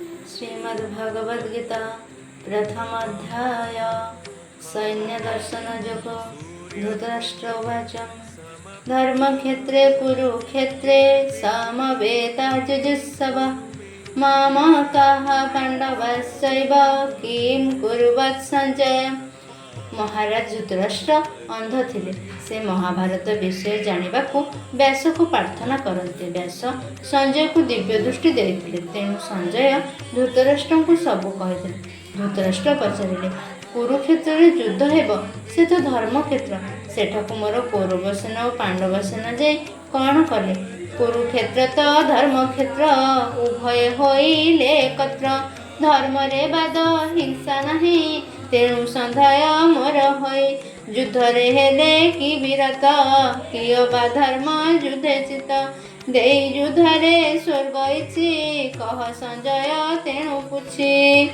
श्रीमद्भगवद्गीता प्रथम अध्याय सैन्य दर्शन योग। धृतराष्ट्र उवाच धर्मक्षेत्रे कुरुक्षेत्रे समवेताजुजुत्सवः मामकाः पाण्डवश्चैव किं कुर्वत् सञ्जय। महाराज धृतराष्ट्र अंध थिले। से महाभारत विषय जानिबाकु व्यास को प्रार्थना करते। व्यास संजय को दिव्य दृष्टि देइथिले। तेणु संजय धृतराष्ट्र को सबु कहिथिले। धृतराष्ट्र पचारिले कुरुक्षेत्र रे युद्ध हेब, से तो धर्मक्षेत्र। सेठाकु मोर कौरव सेना और पांडव सेना जाई कौन कले? कुरुक्षेत्र तो धर्मक्षेत्र, उभय होइले एकत्र। धर्म रे बाद हिंसा नहीं, तेणु संध्याय मोर होई। युद्ध रे हेले कि विरत, कियो बा धर्म युद्धे चित। देई युद्ध रे स्वर्ग इछि, कह संजय तेणु पुछि।